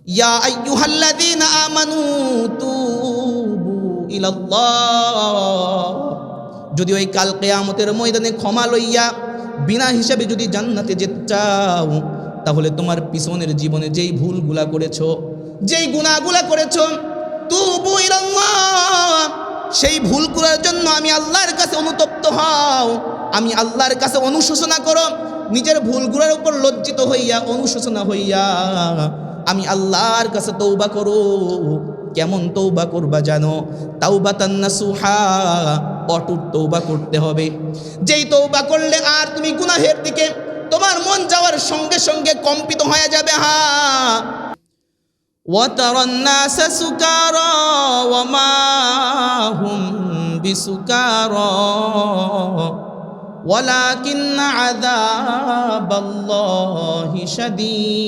ইয়া আইয়ুহাল্লাযীনা আমানু তুবু ইলাল্লাহ, যদি ওই কাল কিয়ামতের ময়দানে ক্ষমা লইয়া বিনা হিসাবে যদি জান্নাতে যেতে চাও, তাহলে তোমার পিছনের জীবনে যেই ভুলগুলা করেছো, যেই গুনাহগুলা করেছো, তুবু ইলাল্লাহ, সেই ভুলগুলোর জন্য আমি আল্লাহর কাছে অনুতপ্ত হও, আমি আল্লাহর কাছে অনুশোচনা করো, নিজের ভুলগুলোর উপর লজ্জিত হইয়া অনুশোচনা হইয়া আমি আল্লাহর কাছে তওবা করো। কেমন তওবা করবা জানো? তাওবাতান নাসুহা, অটুট তওবা করতে হবে, যেই তওবা করলে আর তুমি গুনাহের দিকে তোমার মন যাওয়ার সঙ্গে সঙ্গে কম্পিত হয়ে যাবে। ওয়াতারান নাসা সুকারা ওয়া মা হুম বিসুকারা ওয়ালাকিন্না আযাবাল্লাহি শাদীদ।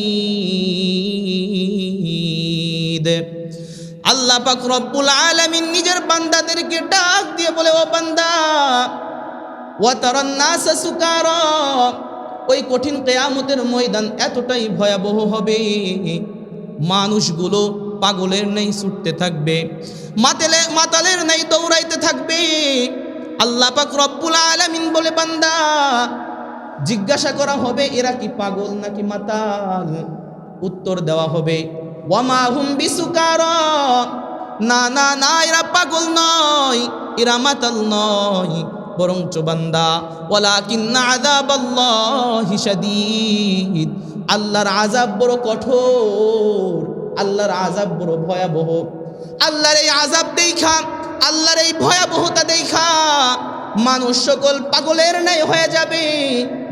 আল্লাহ পাক রব্বুল আলামিন নিজের বান্দাদেরকে ডাক দিয়ে বলে, ও বান্দা, ওয়াতারান নাসা সুকারা, ওই কঠিন কিয়ামতের ময়দান এতটাই ভয়াবহ হবে, মানুষগুলো পাগলের ন্যায় ছুটতে থাকবে, মাতালের ন্যায় দৌড়াইতে থাকবে। আল্লাহ পাক রব্বুল আলামিন বলে, বান্দা, জিজ্ঞাসা করা হবে এরা কি পাগল নাকি মাতাল? উত্তর দেওয়া হবে, ওয়ামা হুম বিসুকারা, না না না, এরা পাগল নয়, এরা মাতাল নয়, বরঞ্চ বান্দা ওয়ালাকিন্না আযাবাল্লাহি শাদীদ, আল্লাহর আযাব বড় কঠোর, আল্লাহর আযাব বড় ভয়াবহ। আল্লাহর এই আযাব দেখা, আল্লাহর এই ভয়াবহতা দেখা মানুষ সকল পাগলের ন্যায় হয়ে যাবে,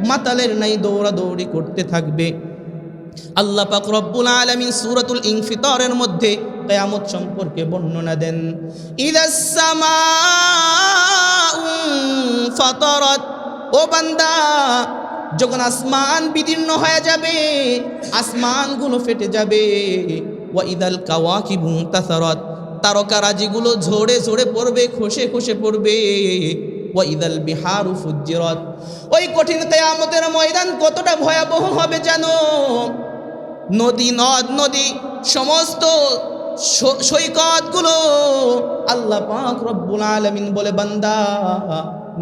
মাতালের ন্যায় দৌড়াদৌড়ি করতে থাকবে। আল্লাহ পাক রব্বুল আলামিন সূরাতুল ইনফিতারের মধ্যে কিয়ামত সম্পর্কে বর্ণনা দেন, ইদাস সামাউ ফাতারাত, ও বান্দা, যখন আসমান বিদীর্ণ হয়ে যাবে, আসমানগুলো ফেটে যাবে, ওয়া ইদাল কাওয়াকিবু তাসারাত, তারকারাজিগুলো ঝরে ঝরে পড়বে, খসে খসে পড়বে, ওয়া ইদাল বিহারু ফুজ্জিরাত। ওই কঠিন কিয়ামতের ময়দান কতটা ভয়াবহ হবে জানো? নদী, নদ নদী, সমস্ত সৈকতগুলো আল্লাহ পাক রব্বুল আলামিন বলে, বান্দা,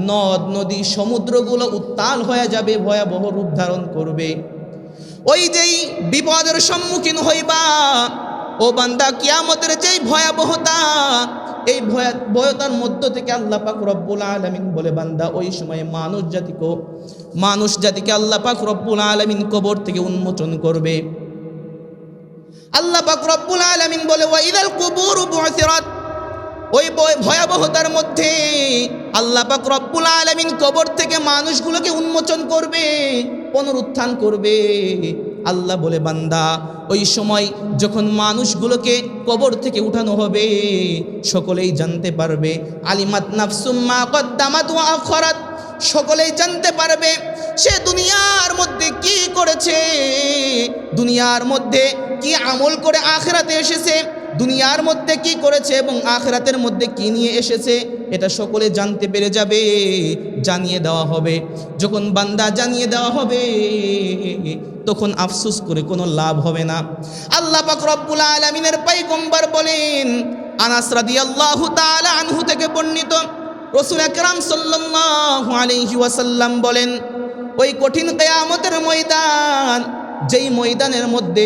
নদ নদী সমুদ্রগুলো উত্তাল হয়ে যাবে, ভয়াবহ রূপ ধারণ করবে। ওই যেই বিপদের সম্মুখীন হইবা, ও বান্দা, কিয়ামতের যেই ভয়াবহতা, এই ভয়তার মধ্য থেকে আল্লাহ পাক রব্বুল আলামিন বলে, বান্দা, ওই সময় মানুষ জাতিকে আল্লাহ পাক রব্বুল আলামিন কবর থেকে উন্মোচন করবে। আল্লাহ পাক রব্বুল আলামিন বলে, ওয়া ইদাল কুবুরু বু'থিরাত, ওই ভয়াবহতার মধ্যে আল্লাহ পাক রব্বুল আলামিন কবর থেকে মানুষগুলোকে উন্মোচন করবে, পুনরুত্থান করবে। আল্লাহ বলে, বান্দা, ওই সময় যখন মানুষগুলোকে কবর থেকে উঠানো হবে, সকলেই জানতে পারবে, আলিমাত নাফসুম মা কদ্দামাত ওয়া আখরাত, সকলেই জানতে পারবে সে দুনিয়ার মধ্যে কি করেছে, দুনিয়ার মধ্যে কি আমল করে আখিরাতে এসেছে, দুনিয়ার মধ্যে কি করেছে এবং আখিরাতের মধ্যে কি নিয়ে এসেছে, এটা সকলে জানতে পেরে যাবে, জানিয়ে দেওয়া হবে। যখন বান্দা জানিয়ে দেওয়া হবে, তখন আফসোস করে কোনো লাভ হবে না। আল্লাহ পাক রব্বুল আলামিনের পয়গম্বর বলেন, আনাস রাদিয়াল্লাহু তাআলা আনহু থেকে বর্ণিত, রাসূল আকরাম সাল্লাল্লাহু আলাইহি ওয়াসাল্লাম বলেন, ওই কঠিন কিয়ামতের ময়দান, যেই ময়দানের মধ্যে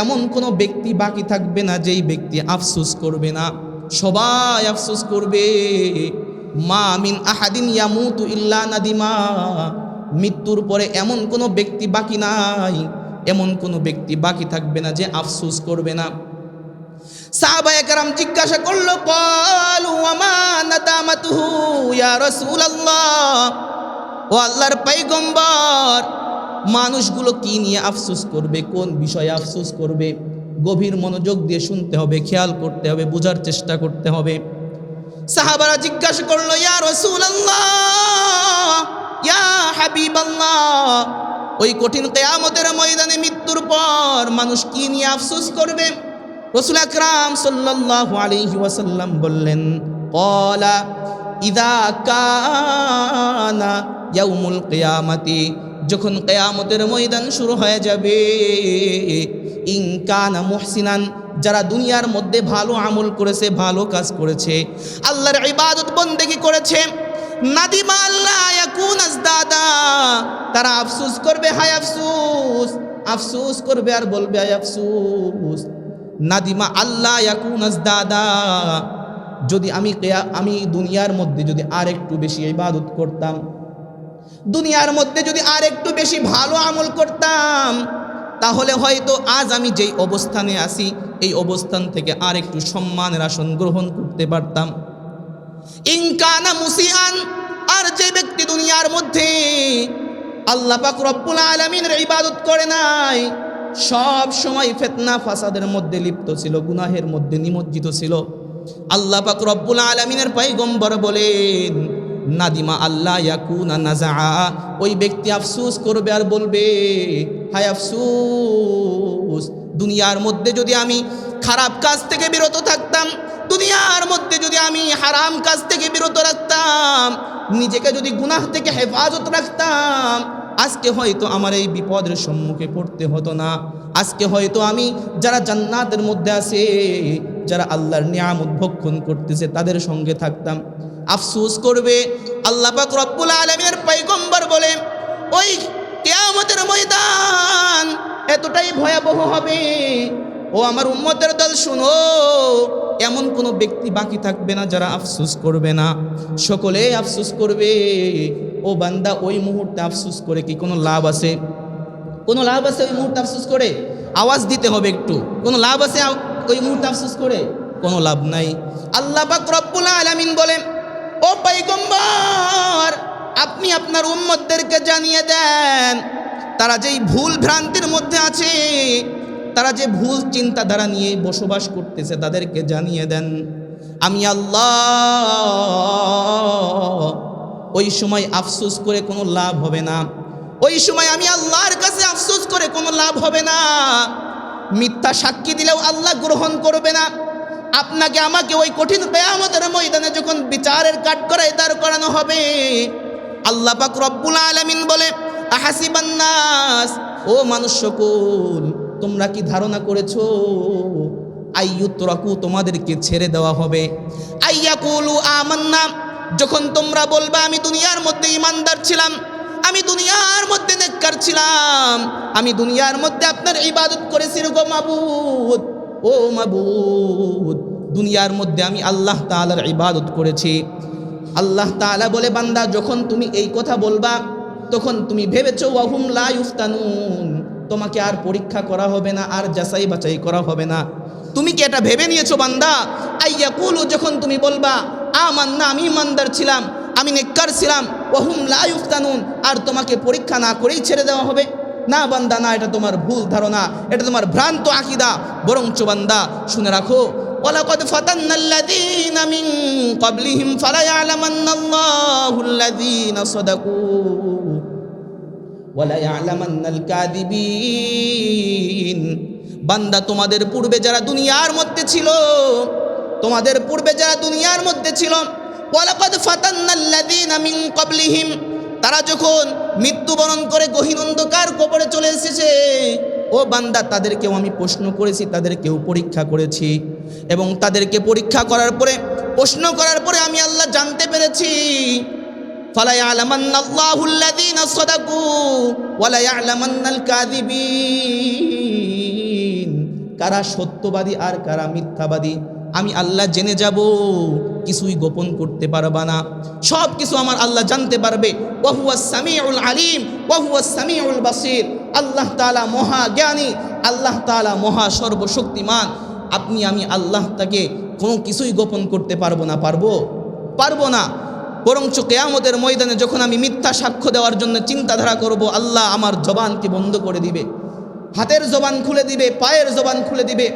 এমন কোনো ব্যক্তি বাকি থাকবে না যেই ব্যক্তি আফসোস করবে না, সবাই আফসোস করবে। মা মিন আহাদিন ইয়ামুতু ইল্লা নাদিমা, মৃত্যুর পরে এমন কোনো ব্যক্তি বাকি নাই, এমন কোনো ব্যক্তি বাকি থাকবে না যে আফসোস করবে না। সাহাবায়ে কেরাম জিজ্ঞাসা করলো, ক্বালু ওয়া মা নাদামাতুহু ইয়া রাসূলুল্লাহ, ও আল্লাহর পয়গম্বর, মানুষগুলো কি নিয়ে আফসোস করবে, কোন বিষয়ে আফসোস করবে? গভীর মনোযোগ দিয়ে শুনতে হবে, খেয়াল করতে হবে, বোঝার চেষ্টা করতে হবে। সাহাবারা জিজ্ঞাসা করলো, ইয়া রাসূলুল্লাহ, ইয়া হাবিবাল্লাহ, ওই কঠিন কিয়ামতের ময়দানে মৃত্যুর পর মানুষ কি নিয়ে আফসোস করবে? রাসূল আকরাম সাল্লাল্লাহু আলাইহি ওয়াসাল্লাম বললেন, ক্বালা ইযা কানা ইয়াউমুল কিয়ামাতি, যখন কিয়ামতের ময়দান শুরু হয়ে যাবে, ইন কানা মুহসিনান, যারা দুনিয়ার মধ্যে ভালো আমল করেছে, ভালো কাজ করেছে, আল্লাহর ইবাদত বন্দেগী করেছে, নাদিমা আল্লাহ ইয়াকুন আজদাদা, তারা আফসোস করবে, হায় আফসোস, আফসোস করবে আর বলবে হায় আফসোস। নাদিমা আল্লাহ ইয়াকুন আজদাদা, যদি আমি দুনিয়ার মধ্যে যদি আর একটু বেশি ইবাদত করতাম, দুনিয়ার মধ্যে যদি আর একটু বেশি ভালো আমল করতাম, তাহলে হয়তো আজ আমি যেই অবস্থানে আছি এই অবস্থান থেকে আর একটু সম্মানের আসন গ্রহণ করতে পারতাম। ইন কানা মুসিআন, আর যে ব্যক্তি দুনিয়ার মধ্যে আল্লাহ পাক রব্বুল আলামিনের ইবাদত করে নাই, সব সময় ফিতনা ফাসাদের মধ্যে লিপ্ত ছিল, গুনাহের মধ্যে নিমজ্জিত ছিল, আল্লাহ পাক রব্বুল আলামিনের পয়গম্বর বলেন নাদিমা আল্লাহ ইয়াকুনা নাজা, ওই ব্যক্তি আফসোস করবে আর বলবে হায় আফসোস, দুনিয়ার মধ্যে যদি আমি খারাপ কাজ থেকে বিরত থাকতাম, দুনিয়ার মধ্যে যদি আমি হারাম কাজ থেকে বিরত রাখতাম, নিজেকে যদি গুনাহ থেকে হেফাজত রাখতাম, আজকে হয়তো আমার এই বিপদের সম্মুখে পড়তে হতো না, আজকে হয়তো আমি যারা জান্নাতের মধ্যে আছে, যারা আল্লাহর নিয়ামত ভক্ষণ করতেছে তাদের সঙ্গে থাকতাম। আফসোস করবে। আল্লাহ পাক রব্বুল আলামিনের পয়গম্বর বলে ওই কিয়ামতের ময়দান এতটাই ভয়াবহ হবে, ও আমার উম্মতের দল শুনো, এমন কোনো ব্যক্তি বাকি থাকবে না যারা আফসোস করবে না, সকলে আফসোস করবে। ও বান্দা, ওই মুহূর্তে আফসোস করে কি কোনো লাভ আছে? কোনো লাভ আছে ওই মুহূর্তে আফসোস করে? আওয়াজ দিতে হবে একটু। কোনো লাভ আছে ওই মুহূর্তে আফসোস করে? কোনো লাভ নাই। আল্লাহ পাক রব্বুল আলামিন বলেন, ও পয়গম্বর, আপনি আপনার উম্মতদেরকে জানিয়ে দেন, তারা যেই ভুল ভ্রান্তির মধ্যে আছে, তারা যে ভুল চিন্তাধারা নিয়ে বসবাস করতেছে, তাদেরকে জানিয়ে দেন আমি আল্লাহ ওই সময় আফসোস করে কোনো লাভ হবে না, ওই সময় আমি আল্লাহর কাছে আফসোস করে কোনো লাভ হবে না। মিথ্যা সাক্ষী দিলেও আল্লাহ গ্রহণ করবে না। আপনাকে আমাকে ওই কঠিন কিয়ামতের ময়দানে যখন বিচারের কাঠগড়ায় দাঁড় করানো হবে, আল্লাহ পাক রব্বুল আলামিন বলে, আহাসিবান নাস, ও মানুষ সকল, তোমরা কি ধারণা করেছো আইয়ুতরাকু, তোমাদেরকে ছেড়ে দেওয়া হবে, আইয়াকুলু আমান্না, যখন তোমরা বলবা আমি দুনিয়ার মধ্যে ইমানদার ছিলাম, আমি দুনিয়ার মধ্যে নেককার ছিলাম, আমি দুনিয়ার মধ্যে আপনার ইবাদত করেছি গো মাবুদ, ও মাবুদ, দুনিয়ার মধ্যে আমি আল্লাহ তাআলার ইবাদত করেছি। আল্লাহ তাআলা বলে, বান্দা যখন তুমি এই কথা বলবা, তখন তুমি ভেবেছো ওয়াহুম লা ইফতানুন, তোমাকে আর পরীক্ষা করা হবে না, আর যাচাই বাছাই করা হবে না। তুমি কি এটা ভেবে নিয়েছো বান্দা? আইয়াকুলু, যখন তুমি বলবা আমান্না, আমি ইমানদার ছিলাম, আমি নেককার ছিলাম, ওয়াহুম লা ইফতানুন, আর তোমাকে পরীক্ষা না করেই ছেড়ে দেওয়া হবে? না বান্দা, না, এটা তোমার ভুল ধারণা, এটা তোমার ভ্রান্ত আকীদা। বরঞ্চ বান্দা শুনে রাখো, ওয়ালাকাদ ফাতান্নাল্লাযীনা মিন ক্বাবলিহিম ফালায়ালামান্নাল্লাহুল্লাযীনা সাদাকু ওয়ালা ইয়ালামান্নাল কাযিবিন। বান্দা, তোমাদের পূর্বে যারা দুনিয়ার মধ্যে ছিল, তোমাদের পূর্বে যারা দুনিয়ার মধ্যে ছিল, ওয়ালাকাদ ফাতান্নাল্লাযীনা মিন ক্বাবলিহিম, তারা যখন মৃত্যুবরণ করে গহীন অন্ধকার কবরে চলে এসেছে, ও বান্দা, তাদেরকেও আমি প্রশ্ন করেছি, তাদেরকেও পরীক্ষা করেছি, এবং তাদেরকে পরীক্ষা করার পরে, প্রশ্ন করার পরে আমি আল্লাহ জানতে পেরেছি, ফালা ইয়ালামান্নাল্লাহুল্লাযীনা সাদাকু ওয়ালা ইয়ালামান্নাল কাযিবিন, কারা সত্যবাদী আর কারা মিথ্যাবাদী আমি আল্লাহ জেনে যাব, কিছুই গোপন করতে পারবা না, সব কিছু আমার আল্লাহ জানতে পারবে। ওয়া হুয়াস সামিউল আলিম ওয়া হুয়াস সামিউল বাসীর। আল্লাহ তাআলা মহা জ্ঞানী, আল্লাহ তাআলা মহা সর্বশক্তিমান। আমি আল্লাহ তাকে কোনো কিছুই গোপন করতে পারবো না, পারবো না। বরঞ্চ কিয়ামতের ময়দানে যখন আমি মিথ্যা সাক্ষ্য দেওয়ার জন্য চিন্তাধারা করব, আল্লাহ আমার জবানকে বন্ধ করে দিবে, হাতের জবান খুলে দিবে, পায়ের জবান খুলে দিবে,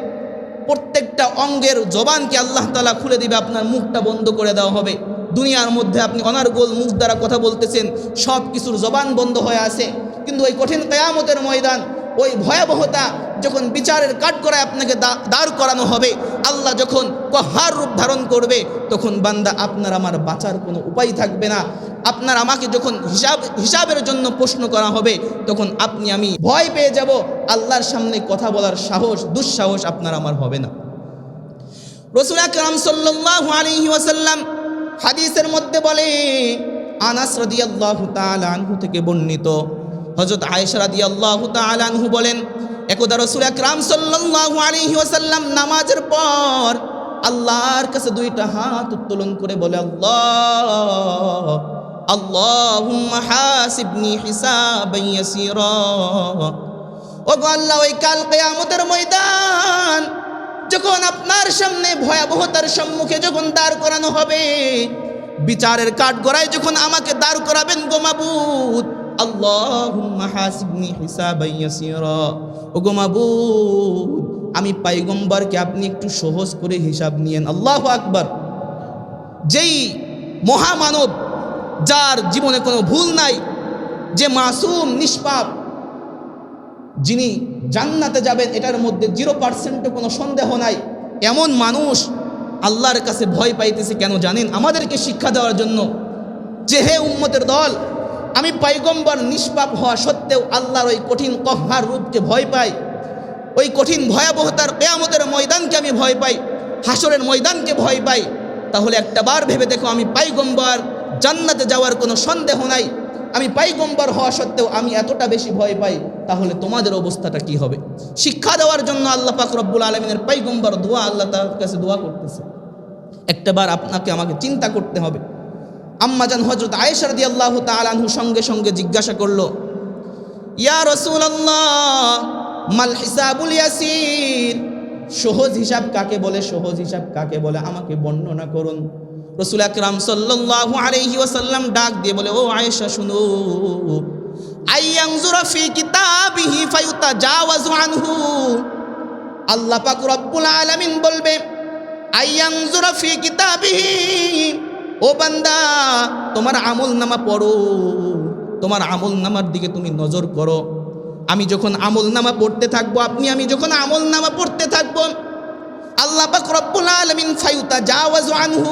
প্রত্যেকটা অঙ্গের জবানকে আল্লাহ তাআলা খুলে দিবে, আপনার মুখটা বন্ধ করে দেওয়া হবে। দুনিয়ার মধ্যে আপনি অনার্গল মুখ দ্বারা কথা বলতেছেন, সব কিছুর জবান বন্ধ হয়ে আছে, কিন্তু ওই কঠিন কিয়ামতের ময়দান, ওই ভয়াবহতা যখন বিচারের কাঠগড়ায় আপনাকে দাঁড় করানো হবে, আল্লাহ যখন কহার রূপ ধারণ করবে, তখন বান্দা আপনার আমার বাঁচার কোনো উপায় থাকবে না। আপনার আমাকে যখন হিসাবের জন্য প্রশ্ন করা হবে, তখন আপনি আমি ভয় পেয়ে যাব। আল্লাহর সামনে কথা বলার সাহস, দুঃসাহস আপনার আমার হবে না। রাসূল আকরাম সাল্লাল্লাহু আলাইহি ওয়াসাল্লাম হাদিসের মধ্যে বলে, আনাস রাদিয়াল্লাহু তাআলা আনহু থেকে বর্ণিত, হযরত আয়েশা রাদিয়াল্লাহু তাআলা আনহু বলেন, একদা রাসূল আকরাম সাল্লাল্লাহু আলাইহি ওয়াসাল্লাম নামাজের পর আল্লাহর কাছে দুইটা হাত উত্তোলন করে বলে, আল্লাহ আল্লাহুম্মা হাসিবনি হিসাবান ইয়াসীরা। ও গো আল্লাহ, ওই কাল কিয়ামতের ময়দান যখন আপনার সামনে ভয়াবহতার সম্মুখে যখন দাঁড় করানো হবে, বিচারের কাঠগড়ায় যখন আমাকে দাঁড় করাবেন গো মাবুদ, আল্লাহুম্মা হাসিবনি হিসাবান ইয়াসীরা। ও গো মাবুদ, আমি পয়গম্বরকে আপনি একটু সহজ করে হিসাব নিয়েন। আল্লাহু আকবার। যেই মহামানব, যার জীবনে কোনো ভুল নাই, যে মাসুম নিষ্পাপ, যিনি জান্নাতে যাবেন এটার মধ্যে 0% কোনো সন্দেহ নাই, এমন মানুষ আল্লাহর কাছে ভয় পাইতেছে কেন জানেন? আমাদেরকে শিক্ষা দেওয়ার জন্য যে হে উম্মতের দল, আমি পয়গম্বর নিষ্পাপ হওয়া সত্ত্বেও আল্লাহর ওই কঠিন কহ্হার রূপকে ভয় পাই, ওই কঠিন ভয়াবহতার কিয়ামতের ময়দানকে আমি ভয় পাই, হাসরের ময়দানকে ভয় পাই। তাহলে একটা বার ভেবে দেখো, আমি পয়গম্বর, জান্নাতে যাওয়ার কোনো সন্দেহ নাই, আমি পয়গম্বর হওয়া সত্ত্বেও আমি এতটা বেশি ভয় পাই, তাহলে তোমাদের অবস্থাটা কি হবে? শিক্ষা দেওয়ার জন্য আল্লাহ পাক রব্বুল আলামিনের পয়গম্বর দোয়া, আল্লাহ তাআলার কাছে দোয়া করতেছে। একটা বার আপনাকে আমাকে চিন্তা করতে হবে। আম্মাজান হযরত আয়েশা রাদিয়াল্লাহু তাআলা আনহু সঙ্গে সঙ্গে জিজ্ঞাসা করলো, ইয়া রাসূলুল্লাহ মাল হিসাবুল ইয়াসির, সহজ হিসাব কাকে বলে? সহজ হিসাব কাকে বলে আমাকে বর্ণনা করুন। রাসূল আকরাম সাল্লাল্লাহু আলাইহি ওয়াসাল্লাম ডাক দিয়ে বলে, ও আয়েশা শুনো, আইয়ানজুরা ফি কিতাবিহি ফায়ুতাজাওয়াজু আনহু। আল্লাহ পাক রব্বুল আলামিন বলবে, আইয়ানজুরা ফি কিতাবিহি, ও বান্দা তোমার আমলনামা পড়ো, তোমার আমলনামার দিকে তুমি নজর করো। আমি যখন আমলনামা পড়তে থাকবো, আমি যখন আমলনামা পড়তে থাকবো, আল্লাহ পাক রব্বুল আলামিন ফায়ুতাজাওয়াজু আনহু,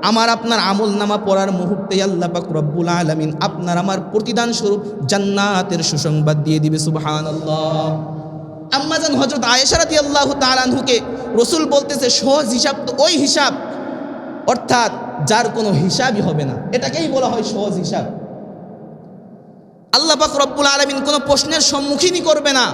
আমার আপনার আমলনামা পড়ার মুহূর্তে আল্লাহ পাক রব্বুল আলামিন আপনার আমার প্রতিদান স্বরূপ জান্নাতের সুসংবাদ দিয়ে দিবে। সুবহানাল্লাহ। আম্মাজান হযরত আয়েশা রাদিয়াল্লাহু তাআলা আনহুকে রাসূল বলতেছে, সহজ হিসাব তো ওই হিসাব, অর্থাৎ যার কোনো হিসাবই হবে না, এটাকেই বলা হয় সহজ হিসাব। আল্লাহ পাক রব্বুল আলামিন কোনো প্রশ্নের সম্মুখীনই করবে না।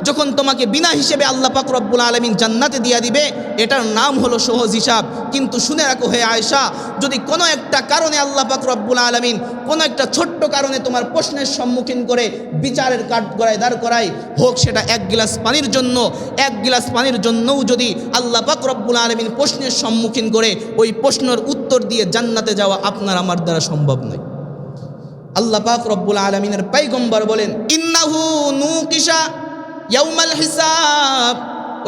যখন তোমাকে বিনা হিসেবে আল্লাহ পাক রব্বুল আলামিন জান্নাতে দিয়া দিবে, এটার নাম হলো সহজ হিসাব। কিন্তু শুনে রাখো হে আয়েশা, যদি কোনো একটা কারণে আল্লাহ পাক রব্বুল আলামিন কোনো একটা ছোট্ট কারণে তোমার প্রশ্নের সম্মুখীন করে বিচারের কাঠগড়ায় দাঁড় করায়, হোক সেটা এক গিলাস পানির জন্যও যদি আল্লাহ পাক রব্বুল আলামিন প্রশ্নের সম্মুখীন করে ওই প্রশ্নের উত্তর দিয়ে জান্নাতে যাওয়া আপনার আমার দ্বারা সম্ভব নয়। আল্লাহ পাক রব্বুল আলামিনের পয়গম্বর বলেন, ইন্নাহু নুকিশা ইয়াউমাল হিসাব,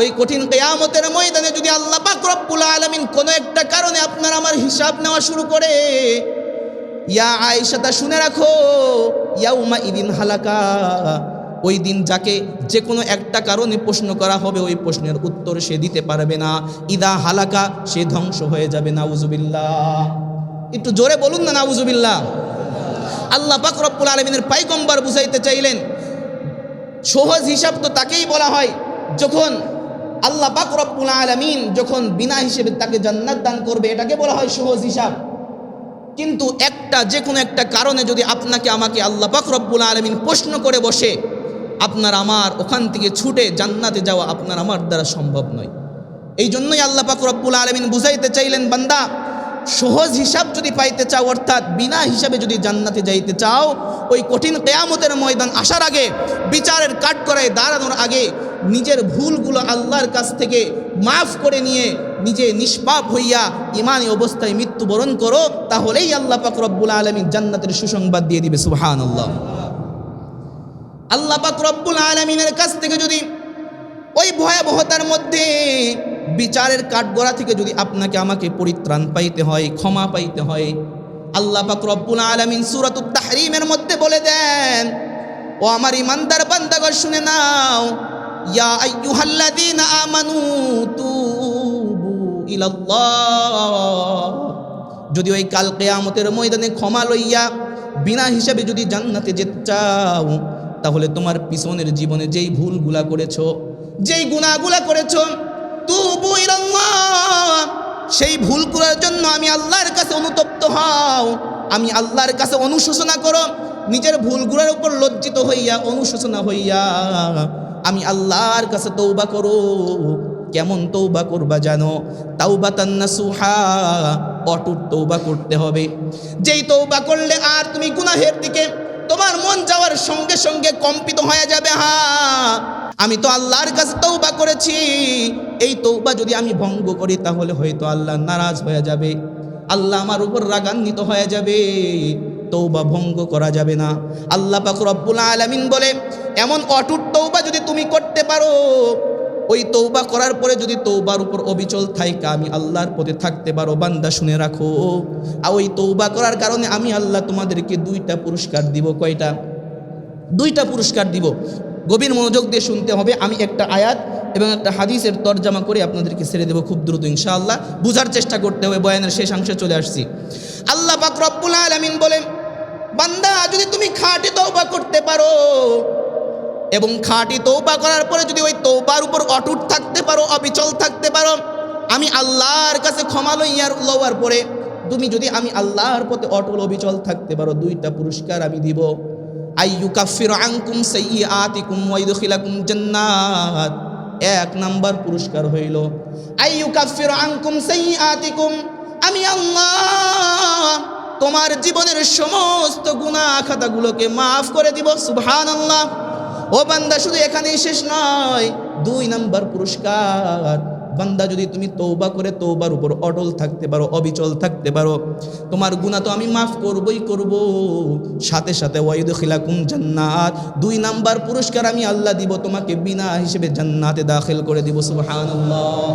ওই কঠিন কিয়ামতের ময়দানে যদি আল্লাহ পাক রব্বুল আলামিন কোনো একটা কারণে আপনার আমার হিসাব নেওয়া শুরু করে, ইয়া আয়েশা তা শুনে রাখো, ইয়াউমা ইদিন হালাকা, ওই দিন যাকে যে কোনো একটা কারণে প্রশ্ন করা হবে, ওই প্রশ্নের উত্তর সে দিতে পারবে না। ইদা হালাকা, সে ধ্বংস হয়ে যাবে। নাউজুবিল্লাহ। একটু জোরে বলুন না, নাউজুবিল্লাহ। আল্লাহ পাক রব্বুল আলামিনের পয়গম্বর বুঝাইতে চাইলেন, সহজ হিসাব তো তাকেই বলা হয় যখন আল্লাহ পাক রব্বুল আলামিন যখন বিনা হিসেবে তাকে জান্নাত দান করবে, এটাকে বলা হয় সহজ হিসাব। কিন্তু যে কোনো একটা কারণে যদি আপনাকে আমাকে আল্লাহ পাক রব্বুল আলামিন প্রশ্ন করে বসে, আপনার আমার ওখান থেকে ছুটে জান্নাতে যাওয়া আপনার আমার দ্বারা সম্ভব নয়। এই জন্যই আল্লাহ পাক রব্বুল আলামিন বুঝাইতে চাইলেন, বান্দা সহজ হিসাব যদি পাইতে চাও, অর্থাৎ বিনা হিসাবে যদি জান্নাতে যাইতে চাও, ওই কঠিন কিয়ামতের ময়দান আসার আগে, বিচারের কাঠগড়ায় দাঁড়ানোর আগে নিজের ভুলগুলো আল্লাহর কাছ থেকে মাফ করে নিয়ে নিজে নিষ্পাপ হইয়া ইমানি অবস্থায় মৃত্যুবরণ করো, তাহলেই আল্লাহ পাক রব্বুল আলামিন জান্নাতের সুসংবাদ দিয়ে দিবে। সুবহানাল্লাহ। আল্লাহ পাক রব্বুল আলামিনের কাছ থেকে যদি ওই ভয়াবহতার মধ্যে বিচারের কাঠগড়া থেকে যদি আপনাকে আমাকে পরিত্রাণ পাইতে হয়, ক্ষমা পাইতে হয়, আল্লাহ পাক রব্বুল আলামিন সূরাতুত তাহরীমের মধ্যে বলে দেন, ও আমার ইমানদার বান্দাগণ শুনে নাও, ইয়া আইয়ুহাল্লাযীনা আমানু তুবু ইলাল্লাহ, যদি ওই কাল কিয়ামতের ময়দানে ক্ষমা লইয়া বিনা হিসাবে যদি জান্নাতে যেতে চাও, তাহলে তোমার পিছনের জীবনে যেই ভুলগুলা করেছো, যেই গুনাহগুলা করেছো, তুবু ইলাল্লাহ, সেই ভুল করার জন্য আমি আল্লাহর কাছে অনুতপ্ত হও, আমি আল্লাহর কাছে অনুশোচনা করো, নিজের ভুলগুলোর উপর লজ্জিত হইয়া অনুশোচনা হইয়া আমি আল্লাহর কাছে তওবা করো। কেমন তওবা করবা জানো? তাওবাতান নাসুহা, অটুট তওবা করতে হবে, যেই তওবা করলে আর তুমি গুনাহের দিকে তোমার মন যাওয়ার সঙ্গে সঙ্গে কম্পিত হয়ে যাবে। হ্যাঁ, আমি তো আল্লাহর কাছে তওবা করেছি, এই তওবা যদি আমি ভঙ্গ করি তাহলে হয়তো আল্লাহ নারাজ হয়ে যাবে, আল্লাহ আমার উপর রাগান্বিত হয়ে যাবে, তওবা ভঙ্গ করা যাবে না। আল্লাহ পাক রব্বুল আলামিন বলে, এমন অটুট তওবা যদি তুমি করতে পারো, ওই তওবা করার পরে যদি তওবার উপর অবিচল থাইকা আমি আল্লাহর পথে থাকতে পারো, বান্দা শুনে রাখো, আর ওই তওবা করার কারণে আমি আল্লাহ তোমাদেরকে 2টা পুরস্কার দিব। কয়টা? 2টা পুরস্কার দিব। গভীর মনোযোগ দিয়ে শুনতে হবে। আমি একটা আয়াত এবং একটা হাদিসের তরজমা করে আপনাদেরকে ছেড়ে দেব খুব দ্রুত ইনশাআল্লাহ। বুঝার চেষ্টা করতে হবে, বয়ানের শেষাংশে চলে আসছি। আল্লাহ পাক রব্বুল আলামিন বলেন, বান্দা যদি তুমি খাঁটি তওবা করতে পারো এবং খাঁটি তওবা করার পরে যদি ওই তওবার উপর অটুট থাকতে পারো, অবিচল থাকতে পারো, আমি আল্লাহর কাছে ক্ষমা লওয়ার পরে তুমি যদি আমি আল্লাহর পথে অটল অবিচল থাকতে পারো, 2টা পুরস্কার আমি দিব। আইয়ুকাফিরু আনকুম সাইয়্যাতিকুম ওয়া ইউদখিলাকুম জান্নাত। 1 নাম্বার পুরস্কার হইল আইয়ুকাফিরু আনকুম সাইয়্যাতিকুম, আমি আল্লাহ তোমার জীবনের সমস্ত গুনাহ খাতাগুলোকে মাফ করে দিব। সুবহানাল্লাহ। ও বান্দা, শুধু এখানেই শেষ নয়, 2 নাম্বার পুরস্কার, বান্দা যদি তুমি তওবা করে তওবার উপর অটল থাকতে পারো, অবিচল থাকতে পারো, তোমার গুনাহ তো আমি মাফ করবই করব, সাথে সাথে ওয়াইদখিলাকুম জান্নাত, 2 নাম্বার পুরস্কার আমি আল্লাহ দিব, তোমাকে বিনা হিসেবে জান্নাতে দাখিল করে দিব। সুবহানাল্লাহ।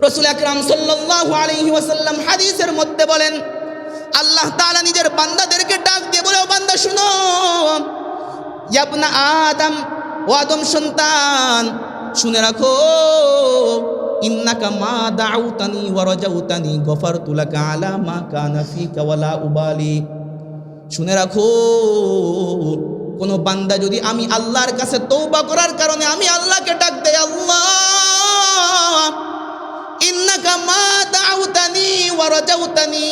রাসূল আকরাম সাল্লাল্লাহু আলাইহি ওয়াসাল্লাম হাদিসের মধ্যে বলেন, আল্লাহ তাআলা নিজের বান্দাদেরকে ডাক দিয়ে বলে, ও বান্দা শুনো, ইয়া ইবনা আদম, ও আদম সন্তান, শুনে রাখো, ইন্নাকা মা দাউতানি ওয়া রাজাউতানি গফারতু লাকা আলা মা কানা ফিকা ওয়ালা উবালি। শুনে রাখো, কোন বান্দা যদি আমি আল্লাহর কাছে তওবা করার কারণে আমি আল্লাহকে ডাক দেই, আল্লাহ ইন্নাকা মা দাউতানি ওয়া রাজাউতানি,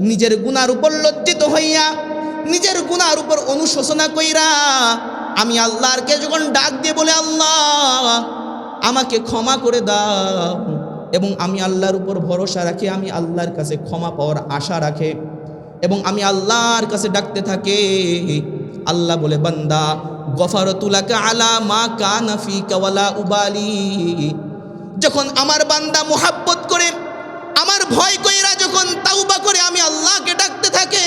নিজের গুনার উপর লজ্জিত হইয়া, নিজের গুনার উপর অনুশোচনা কইরা আমি আল্লাহরকে যখন ডাক দিয়ে বলে, আল্লাহ আমাকে ক্ষমা করে দাও, এবং আমি আল্লাহর উপর ভরসা রাখি, আমি আল্লাহর কাছে ক্ষমা পাওয়ার আশা রাখে, এবং আমি আল্লাহর কাছে ডাকতে থাকে, আল্লাহ বলে, বান্দা গফারতু লাকা আলা মা কানা ফিকা ওয়ালা উবালি। যখন আমার বান্দা মুহাব্বত করে, আমার ভয় কইরা যখন তাওবা করে আমি আল্লাহকে ডাকতে থাকে,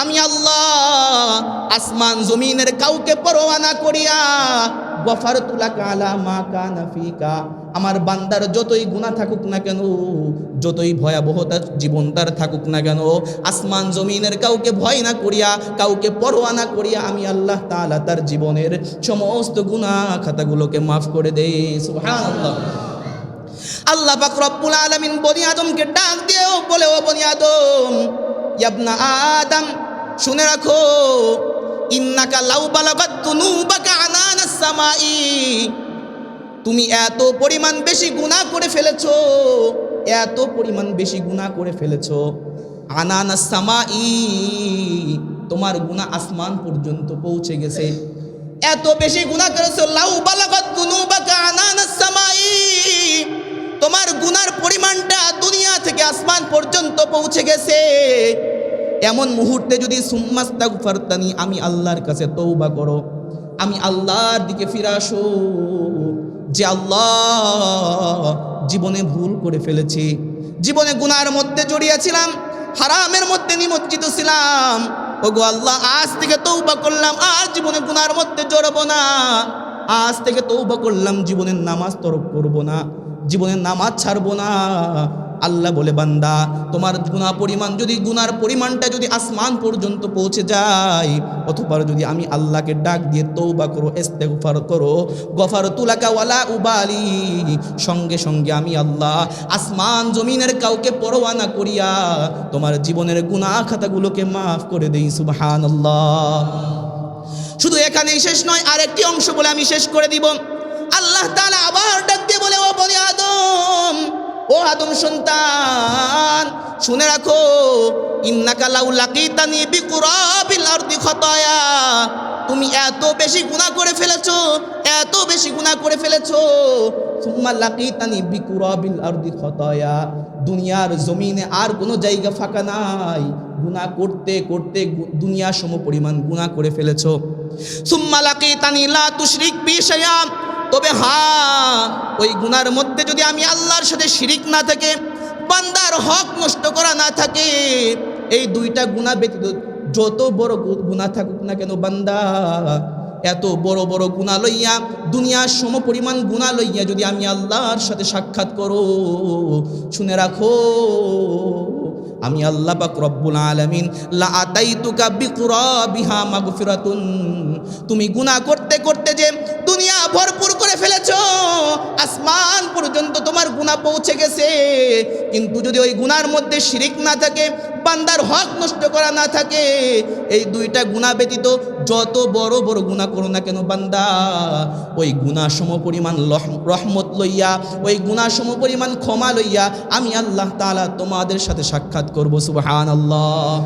আমি আল্লাহ আসমান জমিনের কাউকে পরোয়া না করিয়া গফারতু লাকা আলা মা কানা ফিকা, আমার বান্দার যতই গুনাহ থাকুক না কেন, যতই ভয়াবহতা জীবন তার থাকুক না কেন, আসমান জমিনের কাউকে ভয় না করিয়া, কাউকে পরোয়া না করিয়া আমি আল্লাহ তাআলা তার জীবনের সমস্ত গুনাহ খাতাগুলোকে মাফ করে দেই। সুবহানাল্লাহ। আল্লাহ পাক রব্বুল আলামিন বনি আদমকে ডাক দিয়ে বলে, ও বনি আদম, ইয়া ইবনা আদম, শুনে রাখো, ইন্নাকা লাউ বালাগাত যুনুবাকা আনানাস সামাই, তুমি এত পরিমাণ বেশি গুনাহ করে ফেলেছো, এত পরিমাণ বেশি গুনাহ করে ফেলেছো, আনানাস সামাই, তোমার গুনাহ আসমান পর্যন্ত পৌঁছে গেছে, এত বেশি গুনাহ করেছো, লাউ বালাগাত যুনুবাকা আনানাস সামাই, তোমার গুনার পরিমাণটা দুনিয়া থেকে আসমান পর্যন্ত পৌঁছে গেছে। এমন মুহূর্তে যদি সুম্মাস্তাগফারতানি, আমি আল্লাহর কাছে তওবা করো, আমি আল্লাহর দিকে ফিরে আসো, যে আল্লাহ জীবনে ভুল করে ফেলেছি, জীবনে গুনার মধ্যে জড়িয়েছিলাম, হারামের মধ্যে নিমজ্জিত ছিলাম, ওগো আল্লাহ আজ থেকে তওবা করলাম, আর জীবনে গুনার মধ্যে জড়াবো না, আজ থেকে তওবা করলাম, জীবনের নামাজ তরক করব না, জীবনের নামাজ ছাড়বো না, আল্লাহ বলে বান্দা তোমার গুনাহ পরিমাণ যদি গুনার পরিমাণটা যদি আসমান পর্যন্ত পৌঁছে যায়, অথবা যদি আমি আল্লাহকে ডাক দিয়ে তওবা করো, ইস্তেগফার করো, গফারতু লাকা ওয়ালা উবালি, সঙ্গে সঙ্গে আমি আল্লাহ আসমান জমিনের কাউকে পরোয়া না করিয়া তোমার জীবনের গুনাহ খাতাগুলোকে মাফ করে দেই। সুবহানাল্লাহ। শুধু এখানেই শেষ নয়, আরেকটি অংশ বলে আমি শেষ করে দিব। আল্লাহ তাআলা আবার ডাক দিয়ে বলে, ও বনি আদম, ও আদম সন্তান, শুনে রাখো, ইন্নাকা লাউ লাকিতানি বিকুরাবিল আরদি খাতায়া, তুমি এত বেশি গুনাহ করে ফেলেছো, এত বেশি গুনাহ করে ফেলেছো, সুম্মা লাকিতানি বিকুরাবিল আরদি খাতায়া, দুনিয়ার জমিনে আর কোনো জায়গা ফাঁকা নাই, গুনাহ করতে করতে দুনিয়া সম পরিমাণ গুনাহ করে ফেলেছো। সুম্মা লাকিতানি লা তুশরিক বি শাইআ, তবে হ্যাঁ, ওই গুনার মধ্যে যদি আমি আল্লাহর সাথে শিরিক না থাকে, বান্দার হক নষ্ট করা না থাকে, এই দুইটা গুনাহ ব্যতীত যত বড় গুনাহ থাকুক না কেন, বান্দা এত বড় বড় গুনাহ লইয়া, দুনিয়ার সম পরিমাণ গুনাহ লইয়া যদি আমি আল্লাহর সাথে সাক্ষাৎ করো, শুনে রাখো, আমি আল্লাহ পাক রব্বুল আলামিন লা আতাইতুকা বিকুরাবিহা মাগফিরাতুন, তুমি গুনাহ করতে করতে যে দুনিয়া ভরপুর করে ফেলেছো, আসমান পর্যন্ত তোমার গুনাহ পৌঁছে গেছে, কিন্তু যদি ওই গুনার মধ্যে শিরিক না থাকে, বান্দার হক নষ্ট করা না থাকে, এই দুইটা গুনাহ ব্যতীত যত বড় বড় গুনাহ করো না কেন, বান্দা ওই গুনাহ সম পরিমাণ রহমত লইয়া, ওই গুনাহ সম পরিমাণ ক্ষমা লইয়া আমি আল্লাহ তাআলা তোমাদের সাথে সাক্ষাৎ করব। সুবহানাল্লাহ।